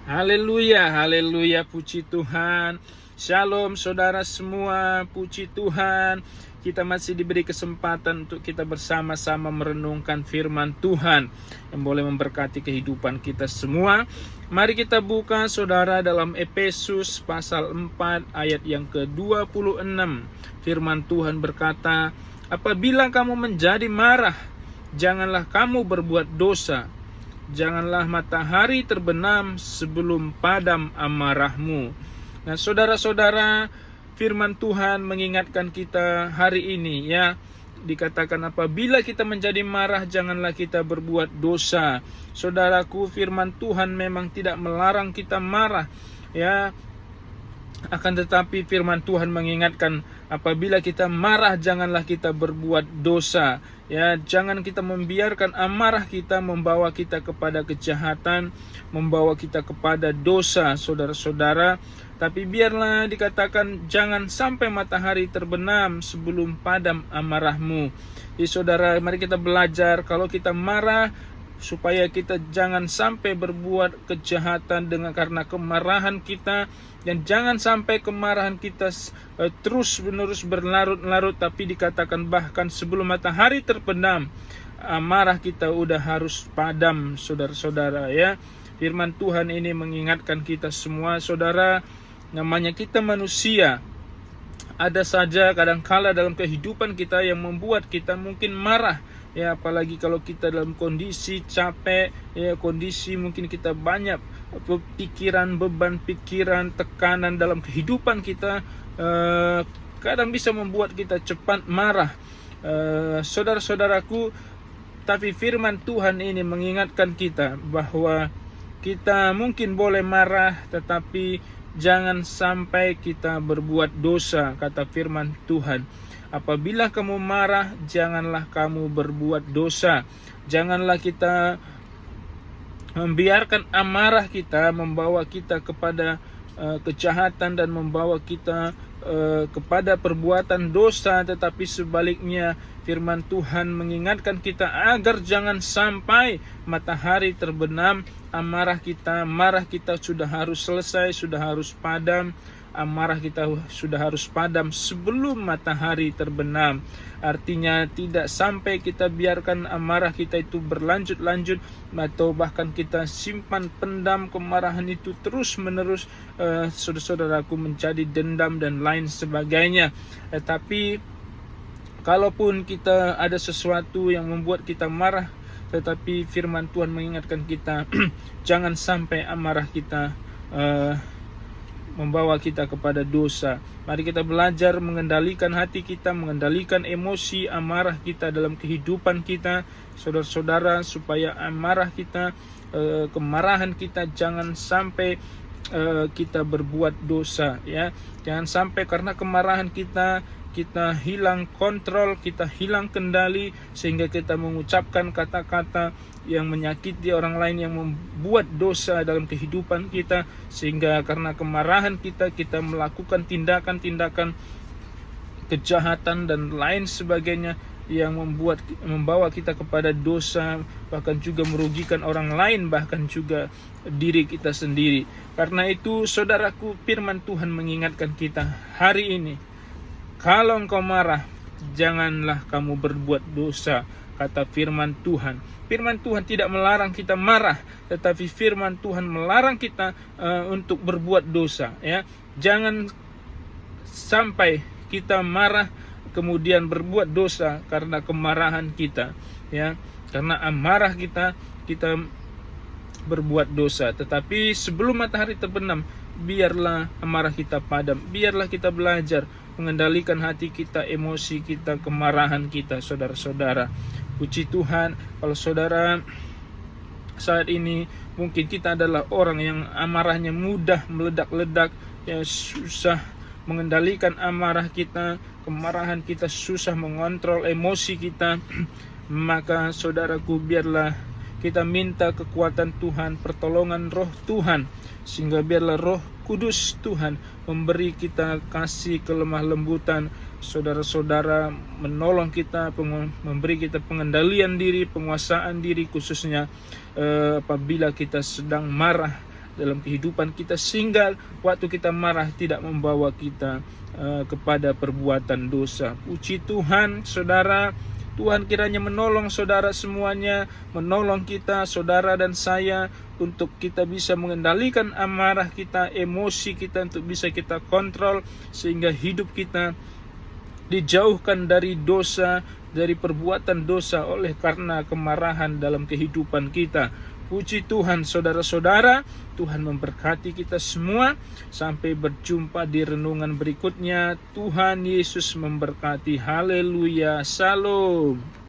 Haleluya, haleluya, puji Tuhan. Shalom saudara semua, puji Tuhan. Kita masih diberi kesempatan untuk kita bersama-sama merenungkan firman Tuhan yang boleh memberkati kehidupan kita semua. Mari kita buka saudara dalam Efesus pasal 4 ayat yang ke-26. Firman Tuhan berkata, apabila kamu menjadi marah, janganlah kamu berbuat dosa. Janganlah matahari terbenam sebelum padam amarahmu. Nah, saudara-saudara, firman Tuhan mengingatkan kita hari ini ya. Dikatakan apabila kita menjadi marah, janganlah kita berbuat dosa. Saudaraku, firman Tuhan memang tidak melarang kita marah ya. Akan tetapi firman Tuhan mengingatkan apabila kita marah janganlah kita berbuat dosa. Ya, jangan kita membiarkan amarah kita membawa kita kepada kejahatan, membawa kita kepada dosa, saudara-saudara. Tapi biarlah dikatakan jangan sampai matahari terbenam sebelum padam amarahmu. Jadi saudara, mari kita belajar kalau kita marah supaya kita jangan sampai berbuat kejahatan karena kemarahan kita, dan jangan sampai kemarahan kita terus menerus berlarut-larut, tapi dikatakan bahkan sebelum matahari terbenam amarah kita udah harus padam, saudara-saudara ya. Firman Tuhan ini mengingatkan kita semua, saudara, namanya kita manusia. Ada saja kadangkala dalam kehidupan kita yang membuat kita mungkin marah ya, apalagi kalau kita dalam kondisi capek ya, kondisi mungkin kita banyak pikiran, beban pikiran, tekanan dalam kehidupan kita, kadang bisa membuat kita cepat marah, saudara-saudaraku. Tapi firman Tuhan ini mengingatkan kita bahwa kita mungkin boleh marah, tetapi jangan sampai kita berbuat dosa, kata firman Tuhan. Apabila kamu marah, janganlah kamu berbuat dosa. Janganlah kita membiarkan amarah kita membawa kita kepada kejahatan dan membawa kita kepada perbuatan dosa, tetapi sebaliknya firman Tuhan mengingatkan kita agar jangan sampai matahari terbenam marah kita sudah harus selesai, sudah harus padam. Amarah kita sudah harus padam sebelum matahari terbenam. Artinya tidak sampai kita biarkan amarah kita itu berlanjut-lanjut, atau bahkan kita simpan pendam kemarahan itu terus menerus, saudara-saudaraku, menjadi dendam dan lain sebagainya. Tapi kalaupun kita ada sesuatu yang membuat kita marah, tetapi firman Tuhan mengingatkan kita jangan sampai amarah kita membawa kita kepada dosa. Mari kita belajar mengendalikan hati kita, mengendalikan emosi amarah kita dalam kehidupan kita, saudara-saudara, supaya amarah kita, kemarahan kita jangan sampai kita berbuat dosa ya. Jangan sampai karena kemarahan kita hilang kontrol, kita hilang kendali, sehingga kita mengucapkan kata-kata yang menyakiti orang lain, yang membuat dosa dalam kehidupan kita, sehingga karena kemarahan kita melakukan tindakan-tindakan kejahatan dan lain sebagainya yang membawa kita kepada dosa, bahkan juga merugikan orang lain, bahkan juga diri kita sendiri. Karena itu, saudaraku, firman Tuhan mengingatkan kita hari ini, kalau engkau marah, janganlah kamu berbuat dosa, kata firman Tuhan. Firman Tuhan tidak melarang kita marah, tetapi firman Tuhan melarang kita untuk berbuat dosa ya. Jangan sampai kita marah kemudian berbuat dosa karena kemarahan kita ya. Karena amarah kita berbuat dosa. Tetapi sebelum matahari terbenam, biarlah amarah kita padam. Biarlah kita belajar mengendalikan hati kita, emosi kita, kemarahan kita, saudara-saudara. Puji Tuhan, kalau saudara saat ini mungkin kita adalah orang yang amarahnya mudah meledak-ledak, ya, susah mengendalikan amarah kita, kemarahan kita, susah mengontrol emosi kita, maka saudaraku, biarlah kita minta kekuatan Tuhan, pertolongan Roh Tuhan, sehingga biarlah Roh Kudus Tuhan memberi kita kasih kelemah lembutan, saudara-saudara, menolong kita, memberi kita pengendalian diri, penguasaan diri, khususnya apabila kita sedang marah dalam kehidupan kita, sehingga waktu kita marah tidak membawa kita kepada perbuatan dosa. Puji Tuhan, saudara. Tuhan kiranya menolong saudara semuanya, menolong kita, saudara dan saya, untuk kita bisa mengendalikan amarah kita, emosi kita, untuk bisa kita kontrol, sehingga hidup kita dijauhkan dari dosa, dari perbuatan dosa oleh karena kemarahan dalam kehidupan kita. Puji Tuhan, saudara-saudara. Tuhan memberkati kita semua. Sampai berjumpa di renungan berikutnya. Tuhan Yesus memberkati. Haleluya. Shalom.